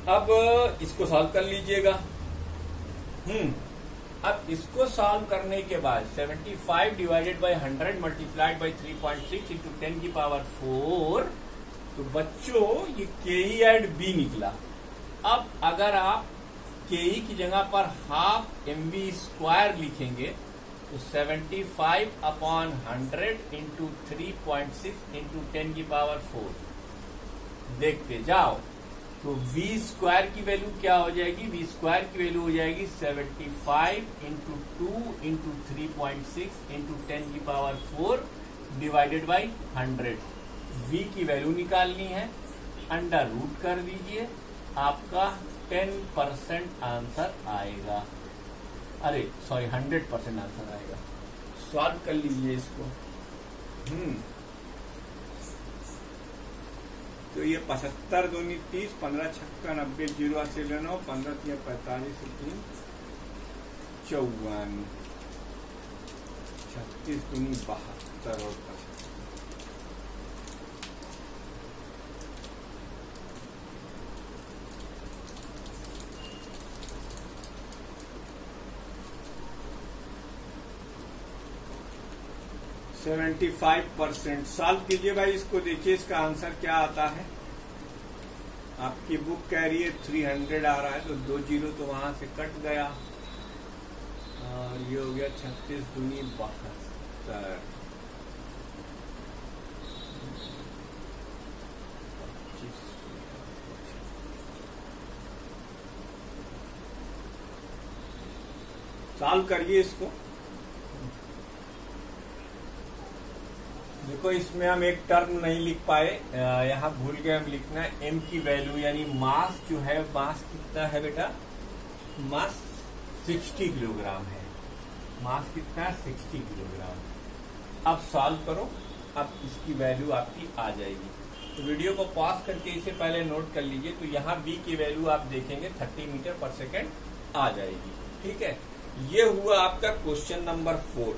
अब इसको सॉल्व कर लीजिएगा। अब इसको सॉल्व करने के बाद 75 divided by 100 multiplied by 3.6 into 10 की पावर 4, तो बच्चों ये के एंड बी निकला। अब अगर आप के की जगह पर हाफ mv स्क्वायर लिखेंगे तो 75 अपॉन 100 इंटू 3.6 इंटू 10 की पावर 4 देखते जाओ, तो v स्क्वायर की वैल्यू क्या हो जाएगी? v स्क्वायर की वैल्यू हो जाएगी 75 इंटू 2 इंटू 3.6 इंटू 10 की पावर 4 डिवाइडेड बाई 100। v की वैल्यू निकालनी है, अंडर रूट कर दीजिए, आपका 10% आंसर आएगा। अरे सॉरी 100% आंसर आएगा। सॉल्व कर लीजिए इसको। तो ये 75 दूनी 30, 15 छक्का 90, 0 से 9, 15 3 45, 3 54, 36 दूनी 72 और 50। %75 सॉल्व कीजिए भाई इसको, देखिए इसका आंसर क्या आता है। आपकी बुक कह रही है 300 आ रहा है, तो 2 जीरो तो वहां से कट गया और ये हो गया 36 दूनी 72। सॉल्व करिए इसको। देखो इसमें हम एक टर्म नहीं लिख पाए, यहाँ भूल गए हम लिखना है m की वैल्यू, यानी मास जो है, मास कितना है बेटा? मास 60 किलोग्राम है। मास कितना है? 60 किलोग्राम। अब सॉल्व करो, अब इसकी वैल्यू आपकी आ जाएगी। तो वीडियो को पॉज करके इसे पहले नोट कर लीजिए। तो यहाँ b की वैल्यू आप देखेंगे 30 मीटर पर सेकेंड आ जाएगी। ठीक है, ये हुआ आपका क्वेश्चन नंबर 4।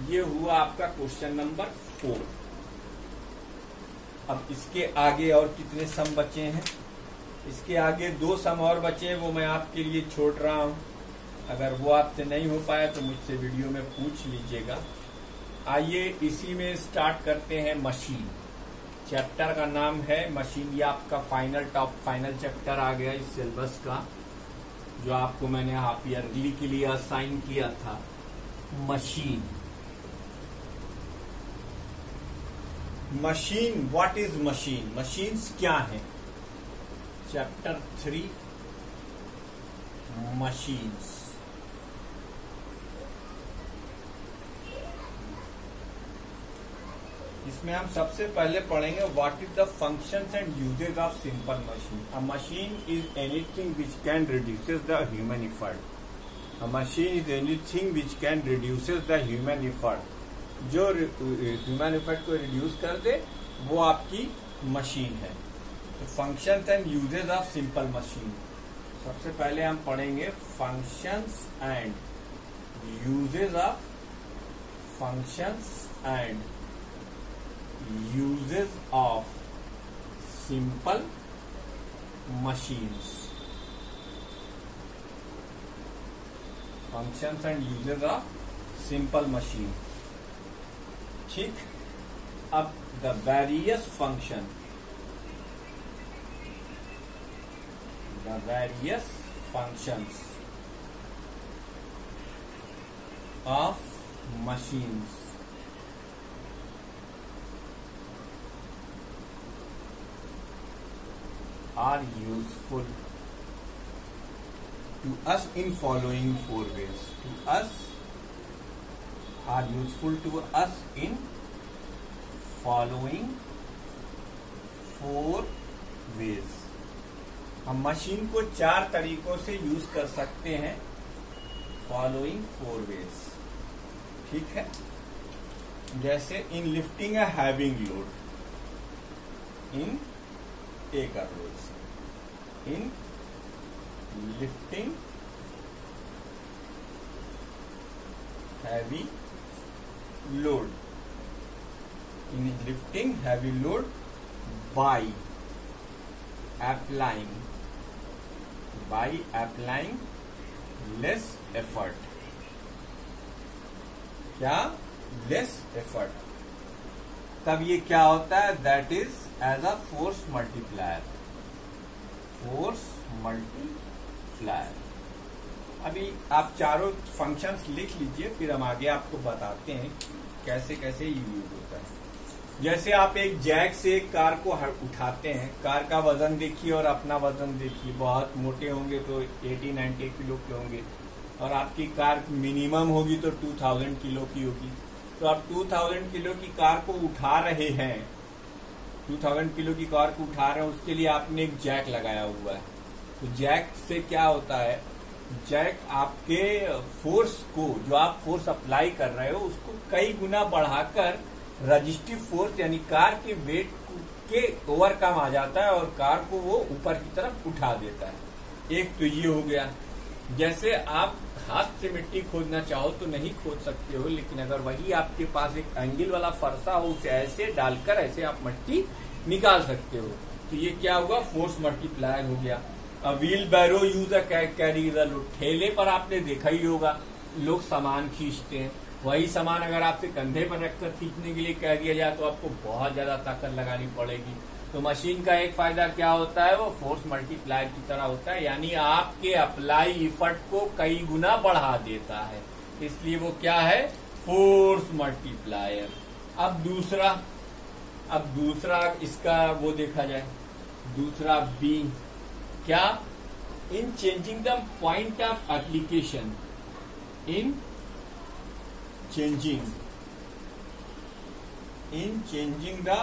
ये हुआ आपका क्वेश्चन नंबर 4। अब इसके आगे और कितने सम बचे हैं? इसके आगे 2 सम और बचे हैं, वो मैं आपके लिए छोड़ रहा हूं। अगर वो आपसे नहीं हो पाया तो मुझसे वीडियो में पूछ लीजिएगा। आइए इसी में स्टार्ट करते हैं। मशीन चैप्टर का नाम है मशीन। ये आपका फाइनल चैप्टर आ गया इस सिलेबस का, जो आपको मैंने हाफ ईयरली के लिए असाइन किया था। Machine, machine, what is machine? Machines क्या है? Chapter 3 machines. इसमें हम सबसे पहले पढ़ेंगे what is the functions and uses of simple machine. A machine is anything which can reduces the human effort. A machine is anything which can reduces the human effort. जो human effort को reduce कर दे वो आपकी machine है। तो functions and uses of simple machine. सबसे पहले हम पढ़ेंगे functions and uses of simple machines. Functions and uses of simple machine. ठीक, अब the various function, the various functions of machines. are useful to us in following 4 ways. Are useful to us in following 4 ways. हम machine को 4 तरीकों से use कर सकते हैं। Following 4 ways। ठीक है, जैसे in lifting a having load, in take a rolls, in lifting heavy load, in lifting heavy load by applying less effort. क्या? Less effort. तब ये क्या होता है? That is as a force multiplier. अभी आप चारों फंक्शंस लिख लीजिए, फिर हम आगे आपको बताते हैं कैसे कैसे ये यूज होता है. जैसे आप एक जैक से एक कार को उठाते हैं, कार का वजन देखिए और अपना वजन देखिए. बहुत मोटे होंगे तो 80-90 किलो के होंगे, और आपकी कार मिनिमम होगी तो 2000 किलो की होगी. तो आप 2000 किलो की कार को उठा रहे हैं, 2000 किलो की कार को उठा रहे हैं, उसके लिए आपने एक जैक लगाया हुआ है. तो जैक से क्या होता है? जैक आपके फोर्स को, जो आप फोर्स अप्लाई कर रहे हो, उसको कई गुना बढ़ाकर रजिस्टिव फोर्स यानी कार के वेट के ओवरकम आ जाता है और कार को वो ऊपर की तरफ उठा देता है. एक तो ये हो गया. जैसे आप हाथ से मिट्टी खोदना चाहो तो नहीं खोद सकते हो, लेकिन अगर वही आपके पास एक एंगल वाला फरसा हो, उसे ऐसे डालकर ऐसे आप मिट्टी निकाल सकते हो. तो ये क्या हुआ? फोर्स मल्टीप्लायर हो गया. Wheelbarrow use carry the load. ठेले पर आपने देखा ही होगा, लोग सामान खींचते हैं. वही सामान अगर आपसे कंधे पर रखकर खींचने के लिए कह दिया जाए तो आपको बहुत ज्यादा ताकत लगानी पड़ेगी. तो मशीन का एक फायदा क्या होता है? वो फोर्स मल्टीप्लायर की तरह होता है, यानी आपके अप्लाई इफर्ट को कई गुना बढ़ा देता है. इसलिए वो क्या है? Force multiplier. अब दूसरा इसका वो देखा जाए. दूसरा बी क्या? इन changing the point of application. In changing the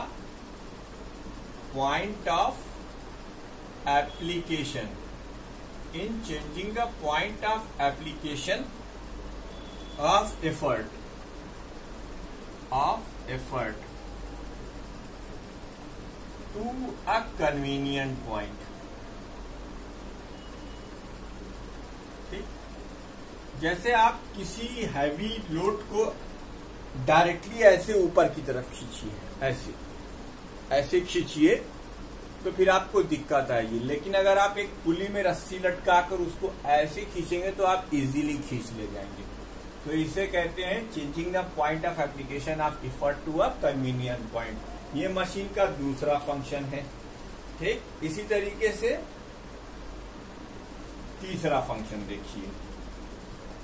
point of application. In changing the point of application of effort to a convenient point. जैसे आप किसी हैवी लोड को डायरेक्टली ऐसे ऊपर की तरफ खींचिए, ऐसे खींचिए तो फिर आपको दिक्कत आएगी. लेकिन अगर आप एक पुली में रस्सी लटकाकर उसको ऐसे खींचेंगे तो आप इजीली खींच ले जाएंगे. तो इसे कहते हैं changing the point of application of effort to a convenient point. ये मशीन का दूसरा फंक्शन है. ठीक, इसी तरीके से तीसरा फंक्शन देखिए.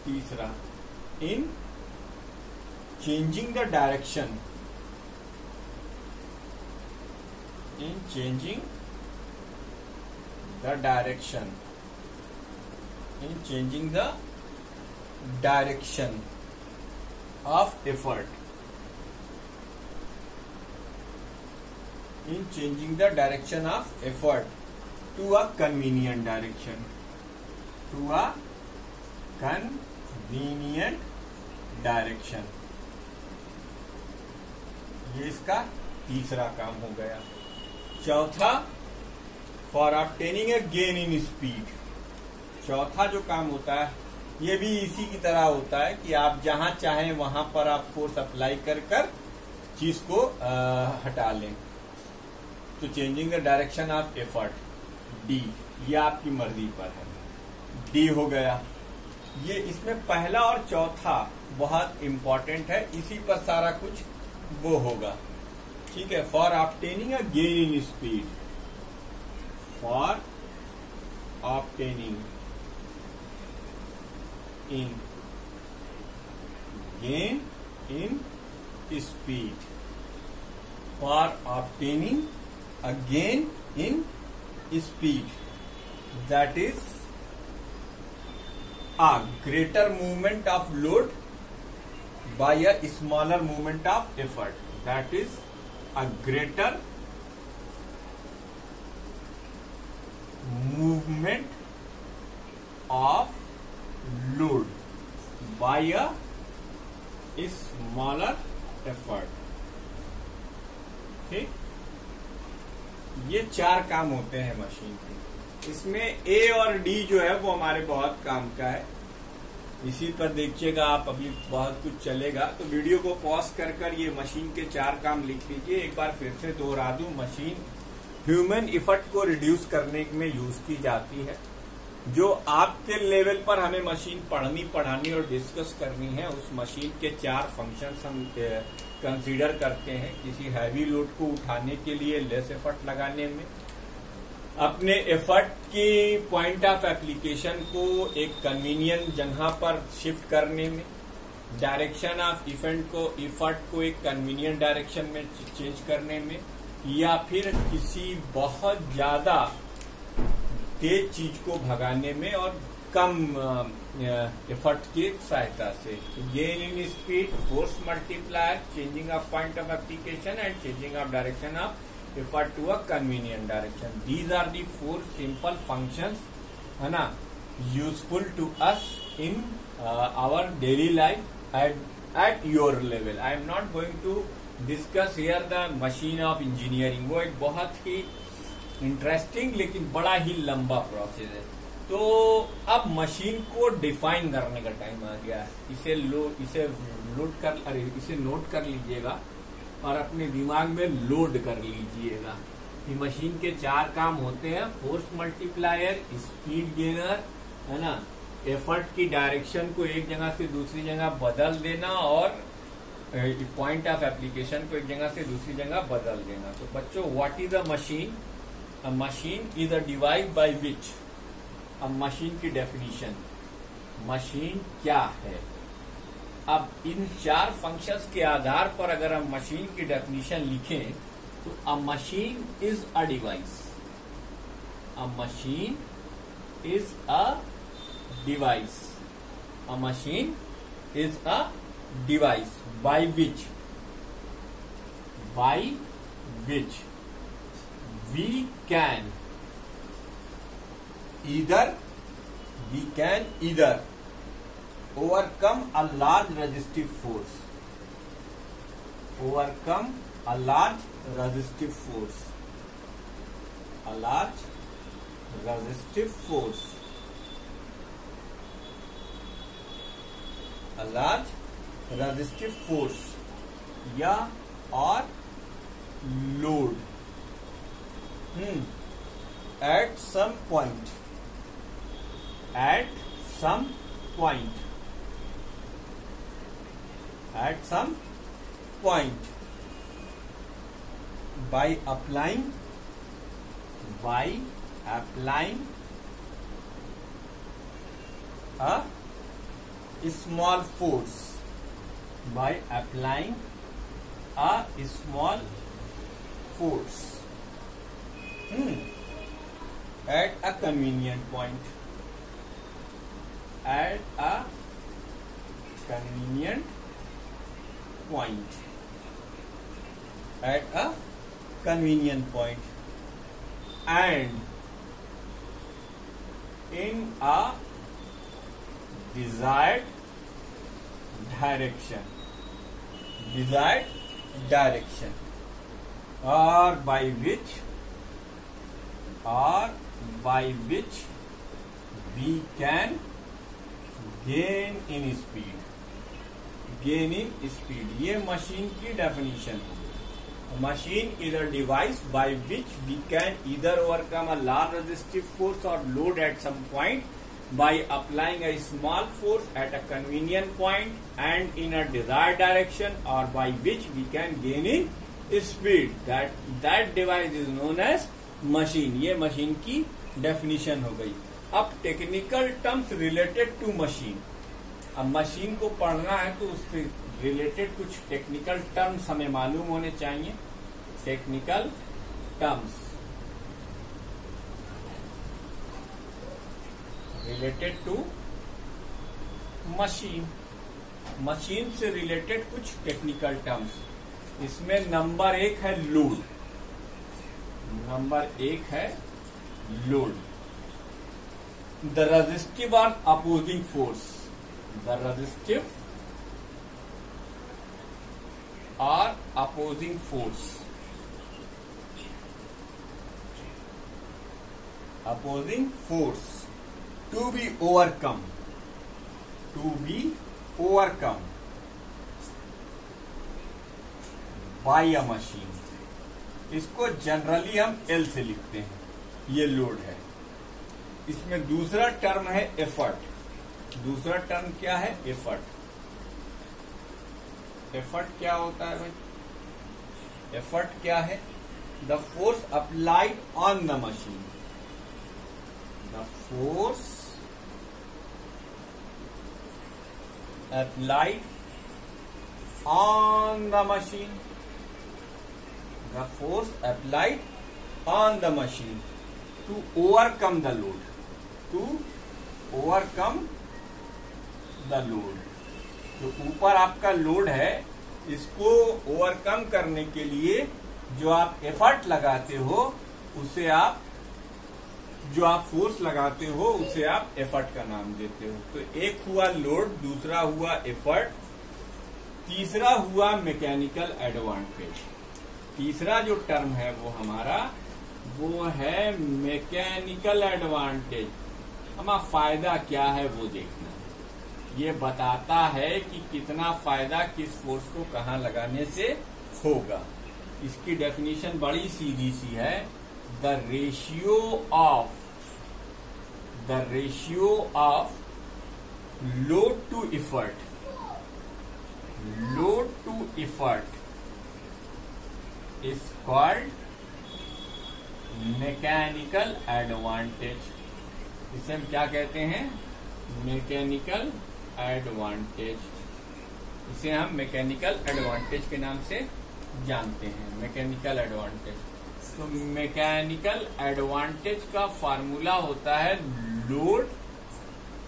तीसरा, in changing the direction. In changing the direction. In changing the direction of effort. In changing the direction of effort to a convenient direction. To a convenient direction. ये इसका तीसरा काम हो गया. चौथा, for obtaining a gain in speed. चौथा जो काम होता है ये भी इसी की तरह होता है कि आप जहां चाहें वहां पर आप फोर्स अप्लाई कर चीज को हटा लें. तो changing the direction of effort, D, ये आपकी मर्जी पर है. डी हो गया. ये इसमें पहला और चौथा बहुत इंपॉर्टेंट है, इसी पर सारा कुछ वो होगा. ठीक है. For obtaining a gain in speed. For obtaining in gain in speed. For obtaining a gain in speed, that is a greater movement of load by a smaller movement of effort. That is a greater movement of load by a smaller effort. ठीक, ये चार काम होते हैं machine के. इसमें ए और D जो है वो हमारे बहुत काम का है. इसी पर देखिएगा आप, अभी बहुत कुछ चलेगा. तो वीडियो को पॉज कर ये मशीन के चार काम लिख लीजिए. एक बार फिर से दोहरा दूं. मशीन ह्यूमन इफर्ट को रिड्यूस करने में यूज की जाती है। जो आपके लेवल पर हमें मशीन पढ़ानी और डिस्कस करनी है, उस मशीन के 4 फंक्शंस हम कंसीडर करते हैं। किसी हैवी लोड को उठाने के लिए लेस एफर्ट लगाने में, अपने एफर्ट की पॉइंट ऑफ एप्लीकेशन को एक कन्वीनियंट जगह पर शिफ्ट करने में, डायरेक्शन ऑफ इफर्ट को एक कन्वीनियंट डायरेक्शन में चेंज करने में, या फिर किसी बहुत ज्यादा तेज चीज को भगाने में और कम एफर्ट की सहायता से। Gain in speed, force multiplier, changing of point of application and changing of direction of effort to a convenient direction. These are the 4 simple functions, है ना, useful to us in our daily life at your level. I am not going to discuss here the machine of engineering. वो एक बहुत ही interesting लेकिन बड़ा ही लंबा process है। तो अब मशीन को डिफाइन करने का टाइम आ गया है। इसे नोट कर लीजिएगा और अपने दिमाग में लोड कर लीजिएगा कि मशीन के 4 काम होते हैं: फोर्स मल्टीप्लायर, स्पीड गेनर, है ना, एफर्ट की डायरेक्शन को एक जगह से दूसरी जगह बदल देना, और पॉइंट ऑफ एप्लीकेशन को एक जगह से दूसरी जगह बदल देना। तो बच्चों, what is a machine? A machine is a device by which, अब मशीन की डेफिनेशन, मशीन क्या है? अब इन 4 फंक्शंस के आधार पर अगर हम मशीन की डेफिनेशन लिखें तो अ machine is a device. A machine is a device. A machine is a device by which we can either overcome a large resistive force, a large resistive force या और load at some point by applying a small force, at a convenient point, and in a desired direction, or by which we can gain in speed. ये machine की definition है। Machine is a device by which we can either overcome a large resistive force or load at some point by applying a small force at a convenient point and in a desired direction, or by which we can gain in speed. That device is known as machine. ये machine की definition हो गई। अब technical terms related to machine. अब machine को पढ़ना है तो उससे रिलेटेड कुछ टेक्निकल टर्म्स हमें मालूम होने चाहिए। Technical terms related to machine से रिलेटेड कुछ टेक्निकल टर्म्स। इसमें नंबर 1 है लोड। द रेजिस्टिव और opposing force. Opposing force to be overcome by a machine. इसको जनरली हम एल से लिखते हैं, ये लोड है। इसमें दूसरा टर्म है एफर्ट। दूसरा टर्म क्या है? एफर्ट। एफर्ट क्या होता है भाई? एफर्ट क्या है? The force applied on the machine. The force applied on the machine. The force applied on the machine to overcome the load. To overcome the load. जो ऊपर आपका लोड है, इसको ओवरकम करने के लिए जो आप एफर्ट लगाते हो उसे आप फोर्स लगाते हो उसे आप एफर्ट का नाम देते हो। तो एक हुआ लोड, दूसरा हुआ एफर्ट, तीसरा हुआ मैकेनिकल एडवांटेज। तीसरा जो टर्म है वो हमारा वो है मैकेनिकल एडवांटेज। हमारा फायदा क्या है वो देखना है। ये बताता है कि कितना फायदा किस फोर्स को कहां लगाने से होगा। इसकी डेफिनेशन बड़ी सीधी सी है, the ratio of load to effort is called mechanical advantage. इसे हम क्या कहते हैं? Mechanical advantage. इसे हम मैकेनिकल एडवांटेज के नाम से जानते हैं, मैकेनिकल एडवांटेज। तो मैकेनिकल एडवांटेज का फार्मूला होता है load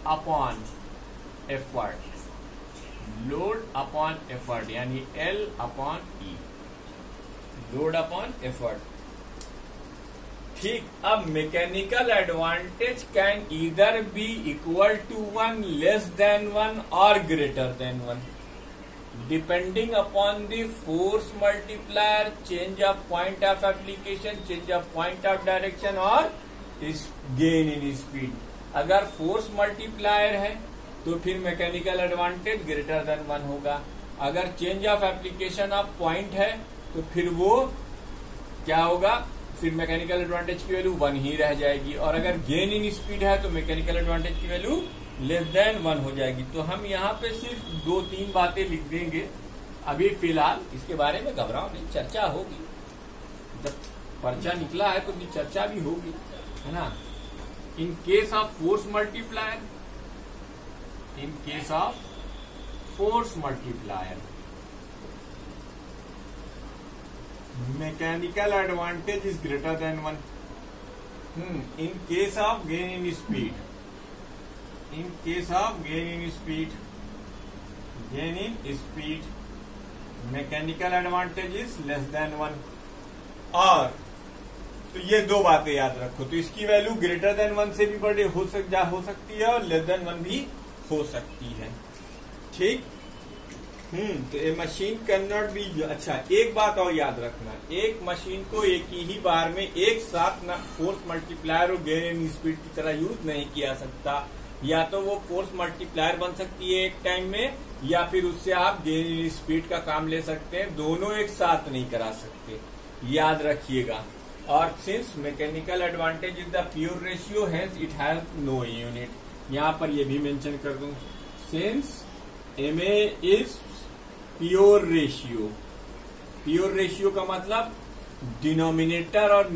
upon effort. Load upon effort यानी L upon E। Load upon effort. ठीक, अब mechanical advantage can either be equal to 1, less than 1 और greater than 1 depending upon the force multiplier, change of point of application, change of point of direction और इस gain in speed। अगर force multiplier है तो फिर mechanical advantage greater than 1 होगा। अगर change of application of point है तो फिर वो क्या होगा? फिर मैकेनिकल एडवांटेज की वैल्यू 1 ही रह जाएगी। और अगर गेन इन स्पीड है तो मैकेनिकल एडवांटेज की वैल्यू लेस देन 1 हो जाएगी। तो हम यहाँ पे सिर्फ 2-3 बातें लिख देंगे अभी फिलहाल। इसके बारे में घबराओ नहीं, चर्चा होगी। जब पर्चा निकला है तो चर्चा भी होगी, है ना। In case of force multiplier, mechanical advantage is greater than 1। In case of gain in speed, mechanical advantage is less than 1। और तो ये 2 बातें याद रखो। तो इसकी वैल्यू ग्रेटर देन 1 से भी बड़ी हो सकती है और लेस देन 1 भी हो सकती है। ठीक। तो ए मशीन कैन नॉट बी। अच्छा, एक बात और याद रखना, एक मशीन को एक ही बार में एक साथ फोर्स मल्टीप्लायर और गेन इन स्पीड की तरह यूज नहीं किया सकता। या तो वो फोर्स मल्टीप्लायर बन सकती है एक टाइम में, या फिर उससे आप गेन इन स्पीड का काम ले सकते हैं। दोनों एक साथ नहीं करा सकते, याद रखिएगा। और since mechanical advantage is the pure ratio, hence it has no unit. यहां पर ये भी मेंशन कर दूं, since MA is pure ratio. Pure ratio का मतलब डिनोमिनेटर और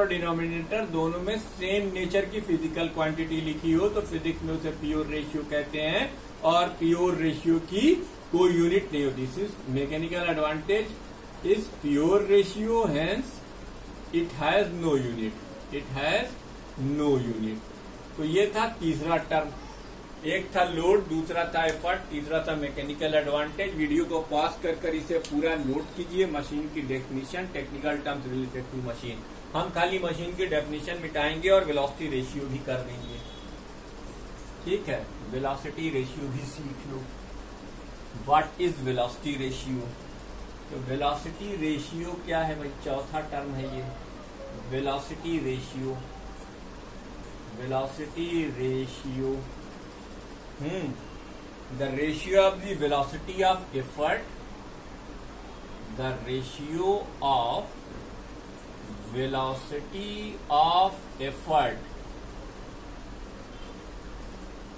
डिनोमिनेटर दोनों में सेम नेचर की फिजिकल क्वांटिटी लिखी हो तो फिजिक्स में उसे प्योर रेशियो कहते हैं। और प्योर रेशियो की कोई यूनिट नहीं होती। Since mechanical advantage is pure ratio, hence it has no unit. तो ये था तीसरा टर्म। एक था लोड, दूसरा था एफर्ट, तीसरा था मैकेनिकल एडवांटेज। वीडियो को पॉज कर इसे पूरा नोट कीजिए। मशीन की definition, technical terms related to machine. हम खाली मशीन की डेफिनेशन मिटाएंगे और वेलोसिटी रेशियो भी कर देंगे। ठीक है, वेलोसिटी रेशियो भी सीख लो। What is velocity ratio? तो वेलोसिटी रेशियो क्या है भाई? चौथा टर्म है ये, velocity ratio. The ratio of the velocity of velocity of effort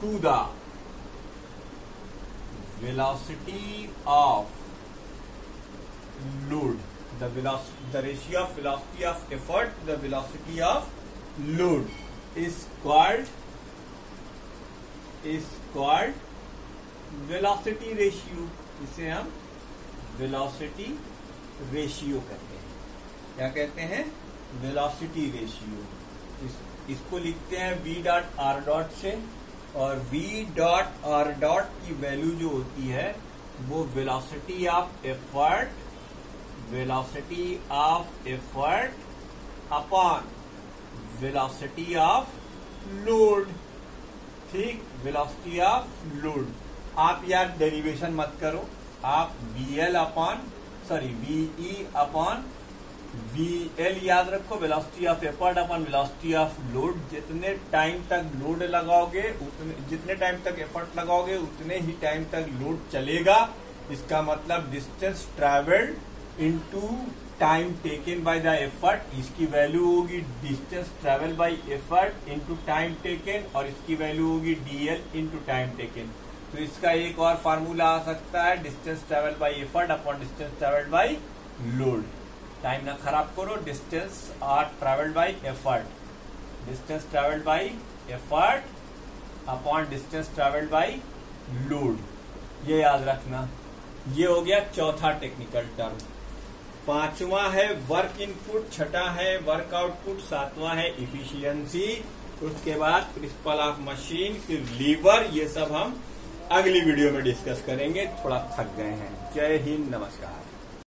to the velocity of load. The ratio of velocity of effort to the velocity of load is called velocity ratio. इसे हम velocity ratio कहते हैं. क्या कहते हैं? velocity ratio. इसको लिखते हैं v डॉट r डॉट से, और v डॉट r डॉट की वैल्यू जो होती है वो velocity of effort upon velocity of load. ठीक, velocity of load. आप यार डेरिवेशन मत करो, आप VE अपॉन VL याद रखो. Velocity of effort upon velocity of load. जितने टाइम तक लोड लगाओगे, जितने टाइम तक एफर्ट लगाओगे, उतने ही टाइम तक लोड चलेगा. इसका मतलब distance travelled into time taken by the effort. इसकी वैल्यू होगी distance travel by effort into time taken, और इसकी वैल्यू होगी DL इनटू टाइम टेकन. तो इसका एक और फार्मूला आ सकता है, distance travel by effort upon distance travel by load. Time ना खराब करो. Distance are travelled by effort, distance travelled by effort upon distance travelled by load. ये याद रखना. ये हो गया चौथा टेक्निकल टर्म. पांचवा है वर्क इनपुट, छठा है वर्क आउटपुट, सातवां है इफिशियंसी, उसके बाद प्रिंसिपल ऑफ मशीन, फिर लीवर. ये सब हम अगली वीडियो में डिस्कस करेंगे. थोड़ा थक गए हैं. जय हिंद, नमस्कार.